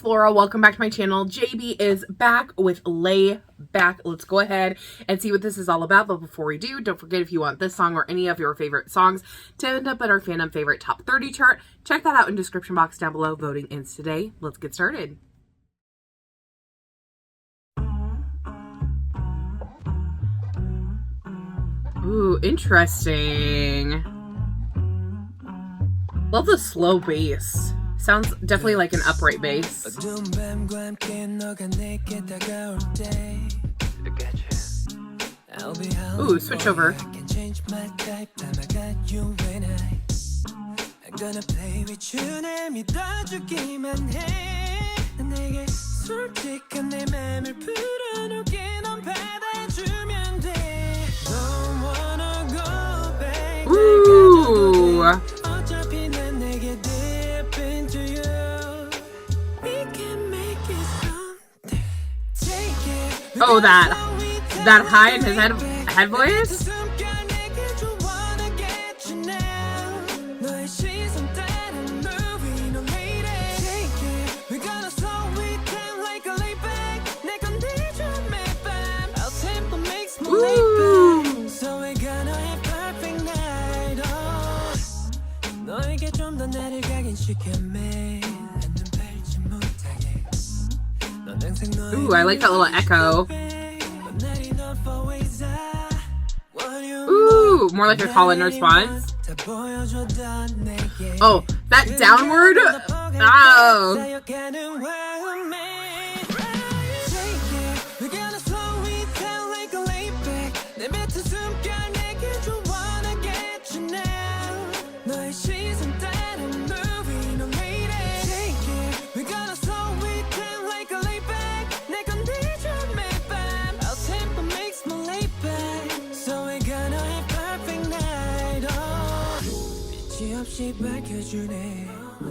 Explorer, welcome back to my channel. JB is back with Layback. Let's go ahead and see what this is all about. But before we do, don't forget, if you want this song or any of your favorite songs to end up at our Fandom Favorite Top 30 chart, check that out in the description box down below. Voting ends today. Let's get started. Ooh, interesting. Love the slow bass. Sounds definitely like an upright bass. Ooh, switch over. Ooh. Oh, that high in his head voice? Ooh, I like that little echo. Ooh, more like a call and response. Oh, that downward. Oh.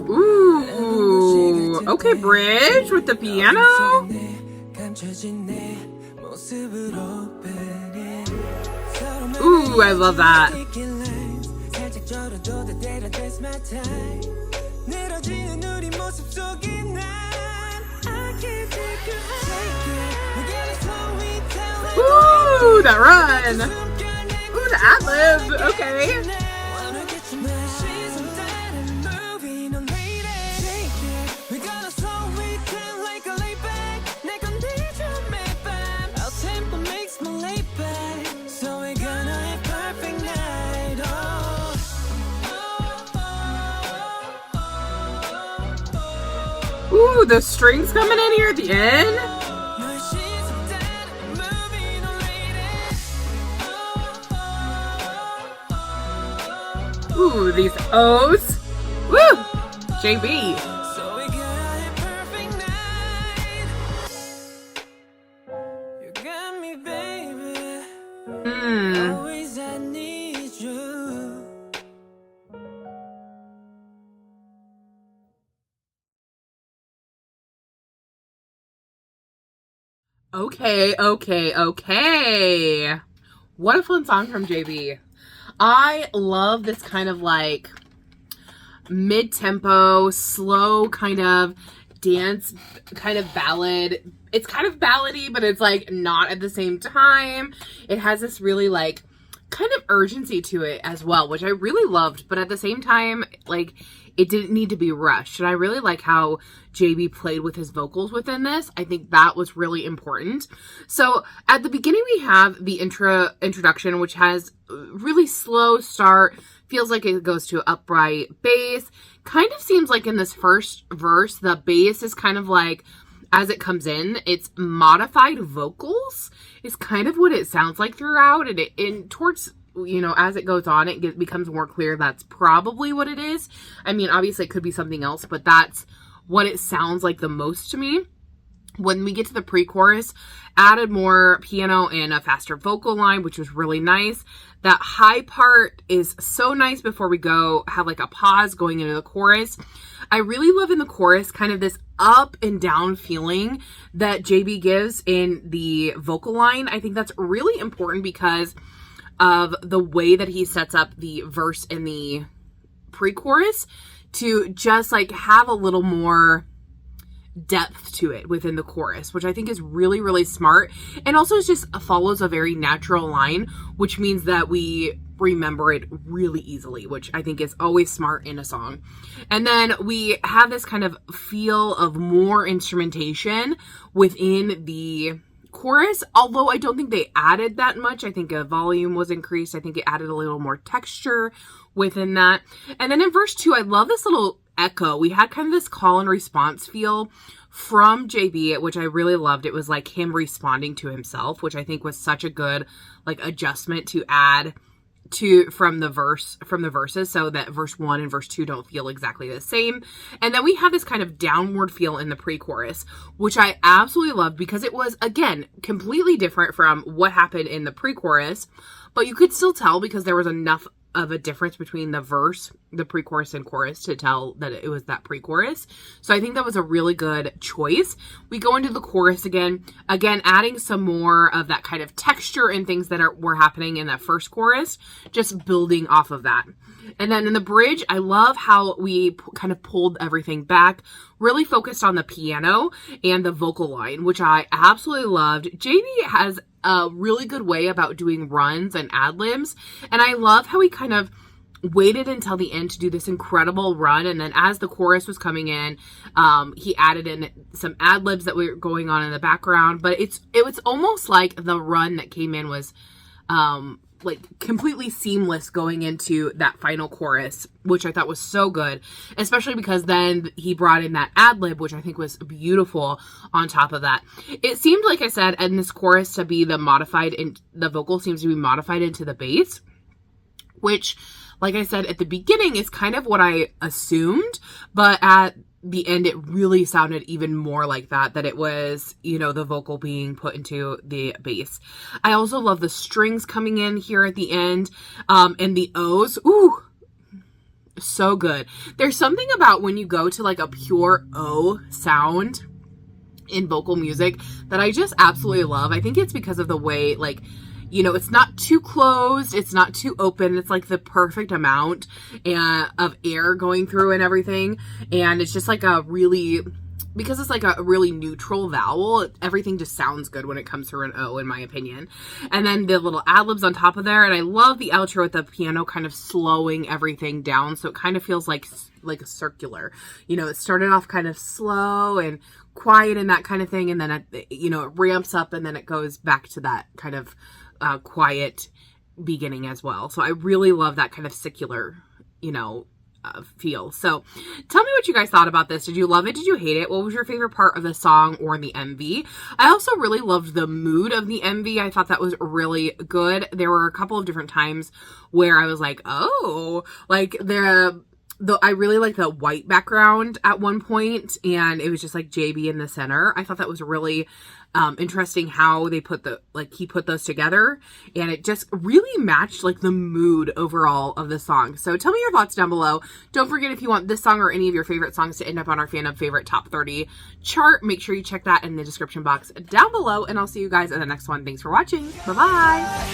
Ooh, okay, bridge with the piano. Ooh, I love that. Ooh, that run. Ooh, the ad-lib. Okay. Ooh, the strings coming in here at the end. Ooh, these O's. Woo! JB. Okay. What a fun song from JB. I love this kind of like mid-tempo, slow kind of dance, kind of ballad. It's kind of ballady, but it's like not at the same time. It has this really like kind of urgency to it as well, which I really loved, but at the same time, like, it didn't need to be rushed. And I really like how JB played with his vocals within this. I think that was really important. So at the beginning, we have the introduction, which has really slow start. Feels like it goes to upright bass. Kind of seems like in this first verse, the bass is kind of like, as it comes in, it's modified vocals is kind of what it sounds like throughout. And towards, you know, as it goes on, it becomes more clear that's probably what it is. I mean, obviously it could be something else, but that's what it sounds like the most to me. When we get to the pre-chorus, added more piano and a faster vocal line, which was really nice. That high part is so nice before we have like a pause going into the chorus. I really love in the chorus kind of this up and down feeling that JB gives in the vocal line. I think that's really important because of the way that he sets up the verse in the pre-chorus to just like have a little more depth to it within the chorus, which I think is really, really smart. And also it just follows a very natural line, which means that we remember it really easily, which I think is always smart in a song. And then we have this kind of feel of more instrumentation within the chorus, although I don't think they added that much. I think a volume was increased. I think it added a little more texture within that. And then in verse 2, I love this little echo. We had kind of this call and response feel from JB, which I really loved. It was like him responding to himself, which I think was such a good like adjustment to add to from the verses, so that verse 1 and verse 2 don't feel exactly the same. And then we have this kind of downward feel in the pre-chorus, which I absolutely loved because it was, again, completely different from what happened in the pre-chorus, but you could still tell because there was enough of a difference between the verse, the pre-chorus and chorus to tell that it was that pre-chorus. So I think that was a really good choice. We go into the chorus again, adding some more of that kind of texture and things that were happening in that first chorus, just building off of that. And then in the bridge, I love how we kind of pulled everything back, really focused on the piano and the vocal line, which I absolutely loved. JB has a really good way about doing runs and ad-libs, and I love how he kind of waited until the end to do this incredible run, and then as the chorus was coming in, he added in some ad-libs that were going on in the background, but it was almost like the run that came in was like completely seamless going into that final chorus, which I thought was so good, especially because then he brought in that ad-lib, which I think was beautiful on top of that. It seemed, like I said, in this chorus to be the vocal seems to be modified into the bass, which, like I said at the beginning, is kind of what I assumed, but at the end, it really sounded even more like that it was, you know, the vocal being put into the bass. I also love the strings coming in here at the end, and the O's. Ooh, so good. There's something about when you go to like a pure O sound in vocal music that I just absolutely love. I think it's because of the way, like, you know, it's not too closed, it's not too open, it's like the perfect amount of air going through and everything, and it's just like because it's like a really neutral vowel, everything just sounds good when it comes through an O, in my opinion. And then the little ad-libs on top of there, and I love the outro with the piano kind of slowing everything down, so it kind of feels like a circular. You know, it started off kind of slow and quiet and that kind of thing, and then it ramps up, and then it goes back to that kind of quiet beginning as well. So I really love that kind of secular, feel. So tell me what you guys thought about this. Did you love it? Did you hate it? What was your favorite part of the song or the MV? I also really loved the mood of the MV. I thought that was really good. There were a couple of different times where I was like, oh, like I really like the white background at one point, and it was just like JB in the center. I thought that was really interesting how they he put those together, and it just really matched like the mood overall of the song. So tell me your thoughts down below. Don't forget, if you want this song or any of your favorite songs to end up on our Fandom Favorite Top 30 chart, make sure you check that in the description box down below, and I'll see you guys in the next one. Thanks for watching. Bye-bye.